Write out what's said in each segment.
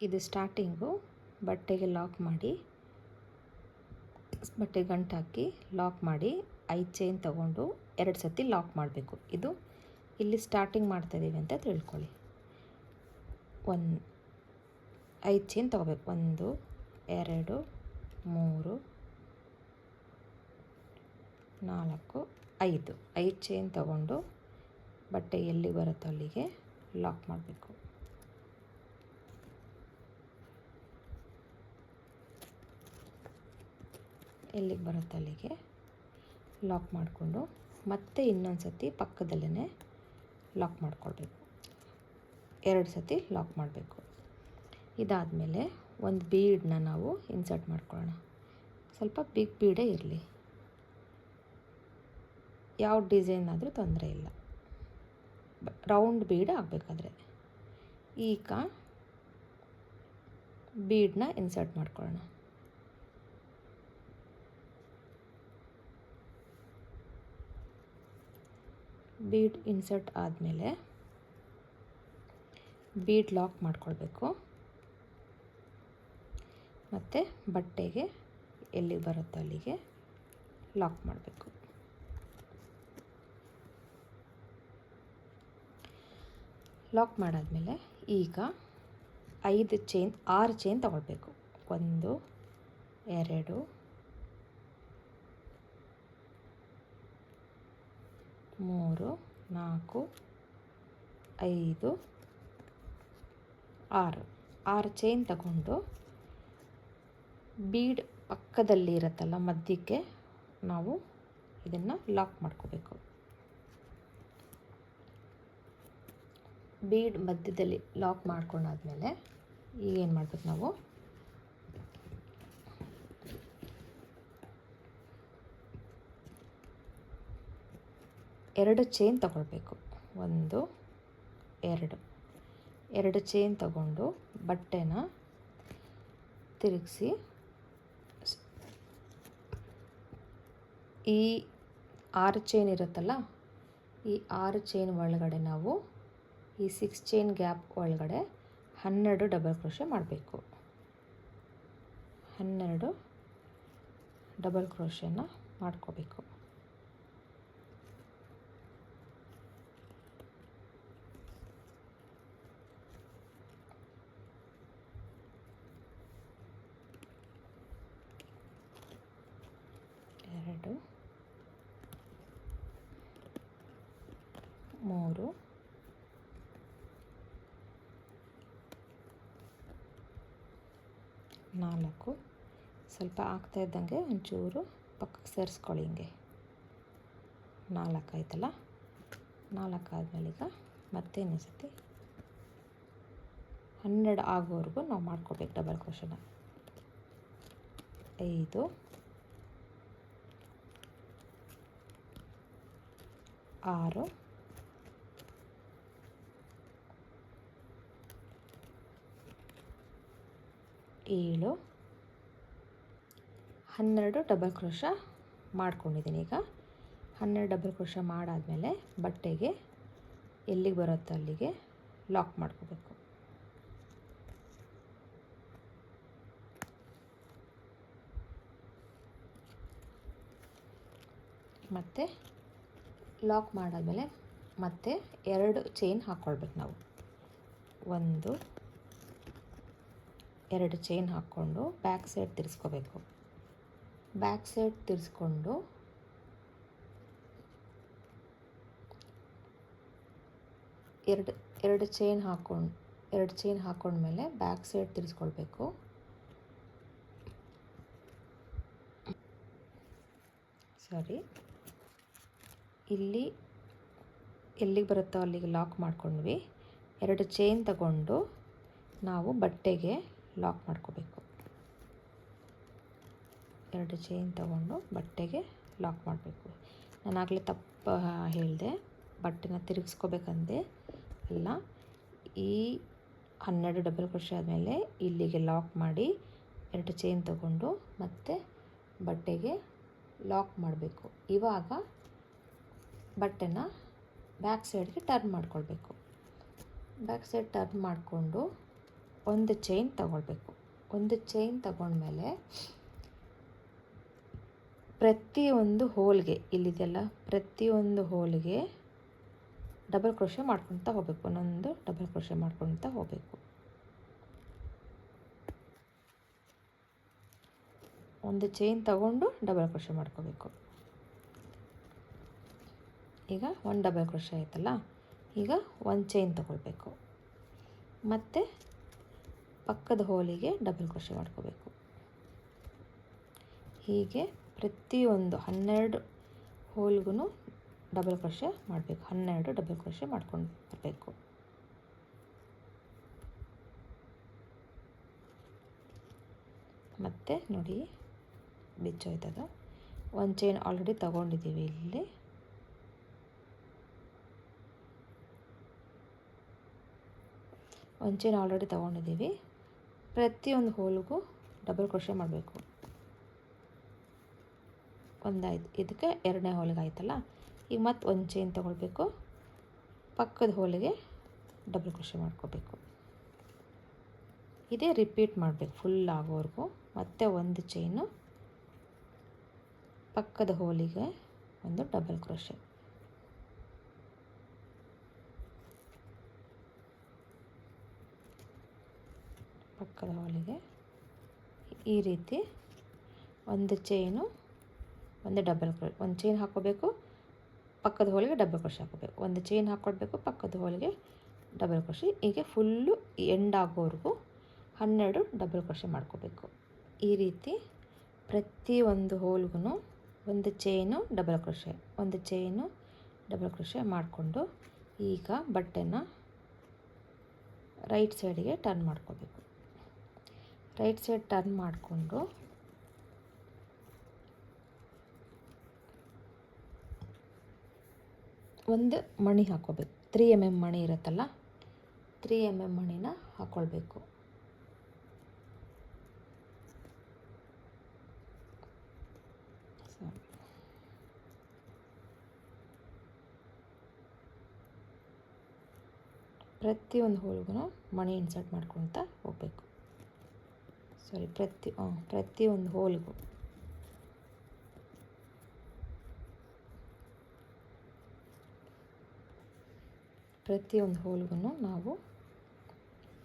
ಇದು ಸ್ಟಾರ್ಟಿಂಗು ಬಟ್ಟೆಗೆ ಲಾಕ್ ಮಾಡಿ, ಬಟ್ಟೆ ಗಂಟು ಹಾಕಿ ಲಾಕ್ ಮಾಡಿ 5 ಚೈನ್ ತಗೊಂಡು 2 ಸತಿ ಲಾಕ್ ಮಾಡಬೇಕು. ಇದು ಇಲ್ಲಿ ಸ್ಟಾರ್ಟಿಂಗ್ ಮಾಡ್ತಾಯಿದ್ದೀವಿ ಅಂತ ತಿಳ್ಕೊಳ್ಳಿ. 5 ಚೈನ್ ತೊಗೋಬೇಕು. 1 2 3 4 5 ಚೈನ್ ತಗೊಂಡು ಬಟ್ಟೆ ಎಲ್ಲಿ ಬರುತ್ತೋ ಅಲ್ಲಿಗೆ ಲಾಕ್ ಮಾಡಬೇಕು. ಎಲ್ಲಿಗೆ ಬರುತ್ತೆ ಅಲ್ಲಿಗೆ ಲಾಕ್ ಮಾಡಿಕೊಂಡು ಮತ್ತೆ ಇನ್ನೊಂದು ಸತಿ ಪಕ್ಕದಲ್ಲೇ ಲಾಕ್ ಮಾಡಿಕೊಳ್ಬೇಕು. 2 ಸತಿ ಲಾಕ್ ಮಾಡಬೇಕು. ಇದಾದಮೇಲೆ ಒಂದು ಬೀಡನ್ನ ನಾವು ಇನ್ಸರ್ಟ್ ಮಾಡ್ಕೊಳ್ಳೋಣ. ಸ್ವಲ್ಪ ಬಿಗ್ ಬೀಡೇ ಇರಲಿ, ಯಾವ ಡಿಸೈನ್ ಆದರೂ ತೊಂದರೆ ಇಲ್ಲ, ರೌಂಡ್ ಬೀಡ್ ಆಗಬೇಕಾದ್ರೆ. ಈಗ ಬೀಡನ್ನ ಇನ್ಸರ್ಟ್ ಮಾಡ್ಕೊಳ್ಳೋಣ. ಬೀಡ್ ಇನ್ಸರ್ಟ್ ಆದಮೇಲೆ ಬೀಡ್ ಲಾಕ್ ಮಾಡ್ಕೊಳ್ಬೇಕು. ಮತ್ತು ಬಟ್ಟೆಗೆ ಎಲ್ಲಿಗೆ ಬರುತ್ತೋ ಅಲ್ಲಿಗೆ ಲಾಕ್ ಮಾಡಬೇಕು. ಲಾಕ್ ಮಾಡಾದಮೇಲೆ ಈಗ 6 ಚೈನ್ ತಗೊಳ್ಬೇಕು. 1 2 3 4 5 6 ಚೈನ್ ತಗೊಂಡು ಬೀಡ್ ಪಕ್ಕದಲ್ಲಿ ಇರುತ್ತಲ್ಲ ಮಧ್ಯಕ್ಕೆ ನಾವು ಇದನ್ನು ಲಾಕ್ ಮಾಡ್ಕೋಬೇಕು. ಬೀಡ್ ಮಧ್ಯದಲ್ಲಿ ಲಾಕ್ ಮಾಡ್ಕೊಂಡಾದ್ಮೇಲೆ ಈಗ ಏನು ಮಾಡಬೇಕು, ನಾವು ಎರಡು ಚೈನ್ ತಗೊಳ್ಬೇಕು. 1 2 ಚೈನ್ ತಗೊಂಡು ಬಟ್ಟೆನ ತಿರುಗಿಸಿ ಈ 6 ಚೈನ್ ಇರುತ್ತಲ್ಲ, ಈ 6 ಚೈನ್ ಒಳಗಡೆ ನಾವು ಈ 6 ಚೈನ್ ಗ್ಯಾಪ್ ಒಳಗಡೆ 12 ಡಬಲ್ ಕ್ರೋಶೆ ಮಾಡಬೇಕು. 12 ಡಬಲ್ ಕ್ರೋಶೆನ ಮಾಡ್ಕೋಬೇಕು. ಎರಡು 3 4 ಸ್ವಲ್ಪ ಆಗ್ತಾ ಇದ್ದಂಗೆ ಒಂಚೂರು ಪಕ್ಕಕ್ಕೆ ಸೇರಿಸ್ಕೊಳ್ಳಿ. ಹಿಂಗೆ 4 ಆಯ್ತಲ್ಲ. 4 ಆದಮೇಲೆ ಈಗ ಮತ್ತೆ ಇನ್ನೊಂದು ಸತಿ 12 ಆಗೋವರೆಗೂ ನಾವು ಮಾಡ್ಕೋಬೇಕು ಡಬಲ್ ಕ್ರೋಶನ. 5 6 7 12 ಡಬಲ್ ಕ್ರೋಶ ಮಾಡ್ಕೊಂಡಿದ್ದೀನಿ. ಈಗ 12 ಡಬಲ್ ಕ್ರೋಶ ಮಾಡಾದಮೇಲೆ ಬಟ್ಟೆಗೆ ಎಲ್ಲಿಗೆ ಬರುತ್ತೋ ಅಲ್ಲಿಗೆ ಲಾಕ್ ಮಾಡ್ಕೋಬೇಕು. ಮತ್ತು ಲಾಕ್ ಮಾಡಾದಮೇಲೆ ಮತ್ತೆ 2 ಚೈನ್ ಹಾಕ್ಕೊಳ್ಬೇಕು. ನಾವು 1 2 ಚೈನ್ ಹಾಕ್ಕೊಂಡು ಬ್ಯಾಕ್ ಸೈಡ್ ತಿರ್ಸ್ಕೋಬೇಕು. ಬ್ಯಾಕ್ ಸೈಡ್ ತಿರ್ಸ್ಕೊಂಡು ಎರಡು ಚೈನ್ ಹಾಕ್ಕೊಂಡ್ಮೇಲೆ ಬ್ಯಾಕ್ ಸೈಡ್ ತಿರ್ಸ್ಕೊಳ್ಬೇಕು. ಇಲ್ಲಿ ಎಲ್ಲಿಗೆ ಬರುತ್ತೋ ಅಲ್ಲಿಗೆ ಲಾಕ್ ಮಾಡ್ಕೊಂಡ್ವಿ. 2 ಚೈನ್ ತಗೊಂಡು ನಾವು ಬಟ್ಟೆಗೆ ಲಾಕ್ ಮಾಡ್ಕೋಬೇಕು. 2 ಚೈನ್ ತಗೊಂಡು ಬಟ್ಟೆಗೆ ಲಾಕ್ ಮಾಡಬೇಕು. ನಾನಾಗಲೇ ತಪ್ಪು ಹೇಳಿದೆ, ಬಟ್ಟೆನ ತಿರುಗಿಸ್ಕೋಬೇಕಂದೆ ಅಲ್ಲ. ಈ 12 ಡಬಲ್ ಕ್ರೋಶೆ ಆದಮೇಲೆ ಇಲ್ಲಿಗೆ ಲಾಕ್ ಮಾಡಿ 2 ಚೈನ್ ತಗೊಂಡು ಮತ್ತೆ ಬಟ್ಟೆಗೆ ಲಾಕ್ ಮಾಡಬೇಕು. ಇವಾಗ ಬಟ್ಟೆನ ಬ್ಯಾಕ್ ಸೈಡ್ಗೆ ಟರ್ನ್ ಮಾಡ್ಕೊಳ್ಬೇಕು. ಬ್ಯಾಕ್ ಸೈಡ್ ಟರ್ನ್ ಮಾಡಿಕೊಂಡು ಒಂದು ಚೈನ್ ತಗೊಳ್ಬೇಕು. ಒಂದು ಚೈನ್ ತಗೊಂಡ್ಮೇಲೆ ಪ್ರತಿಯೊಂದು ಹೋಲ್ಗೆ ಇಲ್ಲಿದೆಲ್ಲ ಪ್ರತಿಯೊಂದು ಹೋಲ್ಗೆ ಡಬಲ್ ಕ್ರೋಶೆ ಮಾಡ್ಕೊಳ್ತಾ ಹೋಗಬೇಕು. ಒಂದೊಂದು ಡಬಲ್ ಕ್ರೋಶೆ ಮಾಡ್ಕೊಳ್ತಾ ಹೋಗಬೇಕು. ಒಂದು ಚೈನ್ ತಗೊಂಡು ಡಬಲ್ ಕ್ರೋಶೆ ಮಾಡ್ಕೋಬೇಕು. ಈಗ ಒಂದು ಡಬಲ್ ಕ್ರೋಶೆ ಆಯ್ತಲ್ಲ, ಈಗ ಒಂದು ಚೈನ್ ತಗೊಳ್ಬೇಕು. ಮತ್ತು ಪಕ್ಕದ ಹೋಲಿಗೆ ಡಬಲ್ ಕ್ರೋಶೆ ಮಾಡ್ಕೋಬೇಕು. ಹೀಗೆ ಪ್ರತಿಯೊಂದು 12 ಹೋಲ್ಗೂ ಡಬಲ್ ಕ್ರೋಶೆ ಮಾಡಬೇಕು. 12 ಡಬಲ್ ಕ್ರೋಶೆ ಮಾಡ್ಕೊಂಡು ಬರಬೇಕು. ಮತ್ತು ನೋಡಿ ಬಿಚ್ಚೋಯ್ತದ. ಒಂದು ಚೈನ್ ಆಲ್ರೆಡಿ ತಗೊಂಡಿದ್ದೀವಿ. ಇಲ್ಲಿ ಒಂದು ಚೈನ್ ಆಲ್ರೆಡಿ ತಗೊಂಡಿದ್ದೀವಿ. ಪ್ರತಿಯೊಂದು ಹೋಲ್ಗೂ ಡಬಲ್ ಕ್ರೋಶೆ ಮಾಡಬೇಕು. ಒಂದಾಯ್ತು. ಇದಕ್ಕೆ ಎರಡನೇ ಹೋಲಿಗೆ ಆಯ್ತಲ್ಲ, ಈಗ ಮತ್ತೆ ಒಂದು ಚೈನ್ ತಗೊಳ್ಬೇಕು. ಪಕ್ಕದ ಹೋಲಿಗೆ ಡಬಲ್ ಕ್ರೋಶೆ ಮಾಡ್ಕೋಬೇಕು. ಇದೇ ರಿಪೀಟ್ ಮಾಡಬೇಕು ಫುಲ್ ಆಗೋವರೆಗೂ. ಮತ್ತೆ ಒಂದು ಚೈನು, ಪಕ್ಕದ ಹೋಲಿಗೆ ಒಂದು ಡಬಲ್ ಕ್ರೋಶೆ. ಪಕ್ಕದ ಹೋಲಿಗೆ ಈ ರೀತಿ ಒಂದು ಚೈನು, ಒಂದು ಡಬಲ್ ಕ್ರೋಶೆ, ಒಂದು ಚೈನ್ ಹಾಕ್ಕೋಬೇಕು, ಪಕ್ಕದ ಹೋಲಿಗೆ ಡಬಲ್ ಕ್ರೋಶೆ ಹಾಕೋಬೇಕು. ಒಂದು ಚೈನ್ ಹಾಕ್ಕೊಡ್ಬೇಕು, ಪಕ್ಕದ ಹೋಲಿಗೆ ಡಬಲ್ ಕ್ರೋಶೆ. ಹೀಗೆ ಫುಲ್ಲು ಎಂಡ್ ಆಗೋವರೆಗೂ 12 ಡಬಲ್ ಕ್ರೋಶೆ ಮಾಡ್ಕೋಬೇಕು. ಈ ರೀತಿ ಪ್ರತಿಯೊಂದು ಹೋಲ್ಗೂ ಒಂದು ಚೈನು ಡಬಲ್ ಕ್ರೋಶೆ, ಒಂದು ಚೈನು ಡಬಲ್ ಕ್ರೋಶೆ ಮಾಡಿಕೊಂಡು ಈಗ ಬಟ್ಟೆನ ರೈಟ್ ಸೈಡಿಗೆ ಟರ್ನ್ ಮಾಡ್ಕೋಬೇಕು. ರೈಟ್ ಸೈಡ್ ಟರ್ನ್ ಮಾಡಿಕೊಂಡು ಒಂದು ಮಣಿ ಹಾಕ್ಕೋಬೇಕು. 3 mm ಮಣಿ ಇರುತ್ತಲ್ಲ, 3 mm ಮಣಿನ ಹಾಕ್ಕೊಳ್ಬೇಕು. ಪ್ರತಿಯೊಂದು ಹೋಲ್ಗೂ ಮಣಿ ಇನ್ಸರ್ಟ್ ಮಾಡ್ಕೊಳ್ತಾ ಹೋಗಬೇಕು. ಪ್ರತಿಯೊಂದು ಹೋಲ್ಗೂ ನಾವು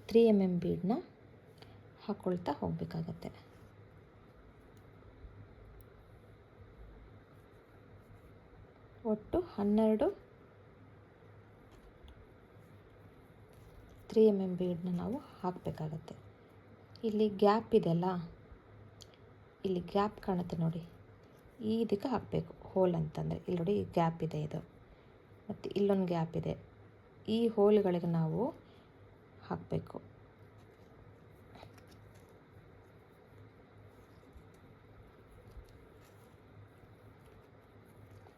3 mm ಬೀಡನ್ನ ಹಾಕ್ಕೊಳ್ತಾ ಹೋಗಬೇಕಾಗತ್ತೆ. ಒಟ್ಟು 12 3 mm ಬೀಡನ್ನ ನಾವು ಹಾಕಬೇಕಾಗತ್ತೆ. ಇಲ್ಲಿ ಗ್ಯಾಪ್ ಇದೆಯಲ್ಲ, ಇಲ್ಲಿ ಗ್ಯಾಪ್ ಕಾಣುತ್ತೆ ನೋಡಿ, ಈ ಇದಕ್ಕೆ ಹಾಕಬೇಕು. ಹೋಲ್ ಅಂತಂದರೆ ಇಲ್ಲಿ ನೋಡಿ ಗ್ಯಾಪ್ ಇದೆ ಇದು, ಮತ್ತು ಇಲ್ಲೊಂದು ಗ್ಯಾಪ್ ಇದೆ. ಈ ಹೋಲ್ಗಳಿಗೆ ನಾವು ಹಾಕಬೇಕು.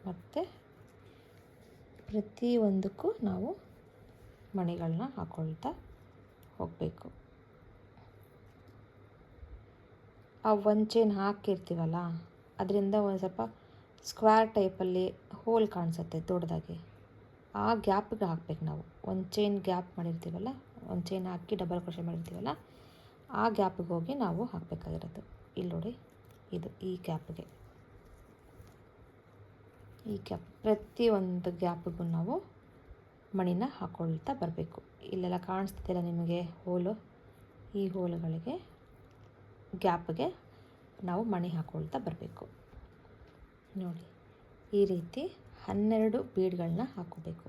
ಮತ್ತು ಪ್ರತಿಯೊಂದಕ್ಕೂ ನಾವು ಮಣಿಗಳನ್ನ ಹಾಕ್ಕೊಳ್ತಾ ಹೋಗಬೇಕು. ಆ ಒಂದು ಚೈನ್ ಹಾಕಿರ್ತೀವಲ್ಲ, ಅದರಿಂದ ಒಂದು ಸ್ವಲ್ಪ ಸ್ಕ್ವೇರ್ ಟೈಪಲ್ಲಿ ಹೋಲ್ ಕಾಣಿಸುತ್ತೆ ದೊಡ್ಡದಾಗಿ. ಆ ಗ್ಯಾಪಿಗೆ ಹಾಕ್ಬೇಕು ನಾವು. ಒಂದು ಚೈನ್ ಗ್ಯಾಪ್ ಮಾಡಿರ್ತೀವಲ್ಲ, ಒಂದು ಚೈನ್ ಹಾಕಿ ಡಬಲ್ ಕ್ರೋಶೆ ಮಾಡಿರ್ತೀವಲ್ಲ, ಆ ಗ್ಯಾಪಿಗೆ ಹೋಗಿ ನಾವು ಹಾಕಬೇಕಾಗಿರೋದು. ಇಲ್ಲಿ ನೋಡಿ, ಇದು ಈ ಗ್ಯಾಪ್ಗೆ, ಈ ಗ್ಯಾಪ್ ಪ್ರತಿಯೊಂದು ಗ್ಯಾಪಿಗೂ ನಾವು ಮಣಿನ ಹಾಕ್ಕೊಳ್ತಾ ಬರಬೇಕು. ಇಲ್ಲೆಲ್ಲ ಕಾಣಿಸ್ತಿದೆಯಲ್ಲ ನಿಮಗೆ ಹೋಲು, ಈ ಹೋಲುಗಳಿಗೆ ಗ್ಯಾಪ್ಗೆ ನಾವು ಮಣಿ ಹಾಕ್ಕೊಳ್ತಾ ಬರಬೇಕು. ನೋಡಿ ಈ ರೀತಿ 12 ಬೀಡ್ಗಳನ್ನ ಹಾಕೋಬೇಕು.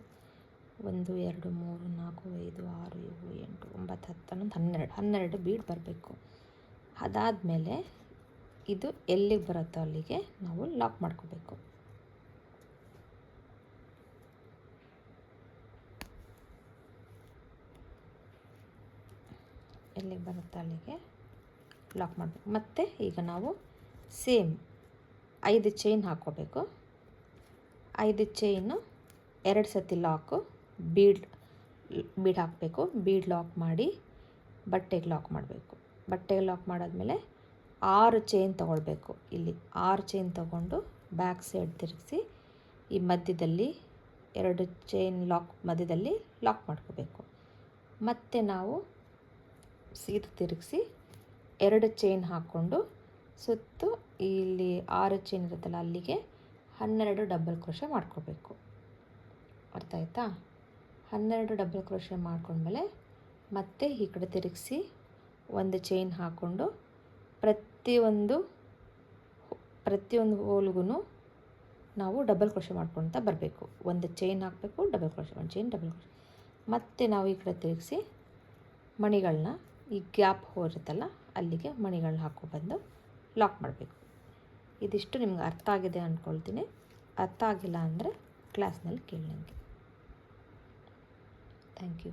1 2 3 4 5 6 7 8 9 10 11 ಬೀಡ್ ಬರಬೇಕು. ಅದಾದಮೇಲೆ ಇದು ಎಲ್ಲಿಗೆ ಬರುತ್ತೋ ಅಲ್ಲಿಗೆ ನಾವು ಲಾಕ್ ಮಾಡ್ಕೋಬೇಕು. ಎಲ್ಲಿಗೆ ಬರುತ್ತೋ ಅಲ್ಲಿಗೆ ಲಾಕ್ ಮಾಡಬೇಕು. ಮತ್ತು ಈಗ ನಾವು ಸೇಮ್ 5 ಚೈನ್ ಹಾಕ್ಕೋಬೇಕು. 5 ಚೈನು 2 ಸತಿ ಲಾಕು, ಬೀಡ್ ಹಾಕಬೇಕು. ಬೀಡ್ ಲಾಕ್ ಮಾಡಿ ಬಟ್ಟೆಗೆ ಲಾಕ್ ಮಾಡಬೇಕು. ಬಟ್ಟೆಗೆ ಲಾಕ್ ಮಾಡಾದಮೇಲೆ 6 ಚೈನ್ ತೊಗೊಳ್ಬೇಕು. ಇಲ್ಲಿ 6 ಚೈನ್ ತೊಗೊಂಡು ಬ್ಯಾಕ್ ಸೈಡ್ ತಿರುಗಿಸಿ ಈ ಮಧ್ಯದಲ್ಲಿ 2 ಚೈನ್ ಮಧ್ಯದಲ್ಲಿ ಲಾಕ್ ಮಾಡ್ಕೋಬೇಕು. ಮತ್ತು ನಾವು ಸೀದಾ ತಿರುಗಿಸಿ 2 ಚೈನ್ ಹಾಕ್ಕೊಂಡು ಸುತ್ತು ಇಲ್ಲಿ 6 ಚೈನ್ ಇರುತ್ತಲ್ಲ ಅಲ್ಲಿಗೆ 12 ಡಬಲ್ ಕ್ರೋಶೆ ಮಾಡ್ಕೋಬೇಕು. ಅರ್ಥ ಆಯ್ತಾ? 12 ಡಬಲ್ ಕ್ರೋಶೆ ಮಾಡ್ಕೊಂಡ್ಮೇಲೆ ಮತ್ತೆ ಈ ಕಡೆ ತಿರುಗಿಸಿ 1 ಚೈನ್ ಹಾಕ್ಕೊಂಡು ಪ್ರತಿಯೊಂದು ಹೋಲ್ಗೂ ನಾವು ಡಬಲ್ ಕ್ರೋಶೆ ಮಾಡ್ಕೊಳ್ತಾ ಬರಬೇಕು. 1 ಚೈನ್ ಹಾಕಬೇಕು, double crochet, 1 chain, double crochet. ಮತ್ತು ನಾವು ಈ ಕಡೆ ತಿರುಗಿಸಿ ಮಣಿಗಳನ್ನ ಈ ಗ್ಯಾಪ್ ಇರುತ್ತಲ್ಲ ಅಲ್ಲಿಗೆ ಮಣಿಗಳನ್ನ ಹಾಕ್ಕೊಬಂದು ಲಾಕ್ ಮಾಡಬೇಕು. ಇದಿಷ್ಟು ನಿಮ್ಗೆ ಅರ್ಥ ಆಗಿದೆ ಅಂದ್ಕೊಳ್ತೀನಿ. ಅರ್ಥ ಆಗಿಲ್ಲ ಅಂದರೆ ಕ್ಲಾಸ್ನಲ್ಲಿ ಕೇಳಿ ನನಗೆ. Thank you.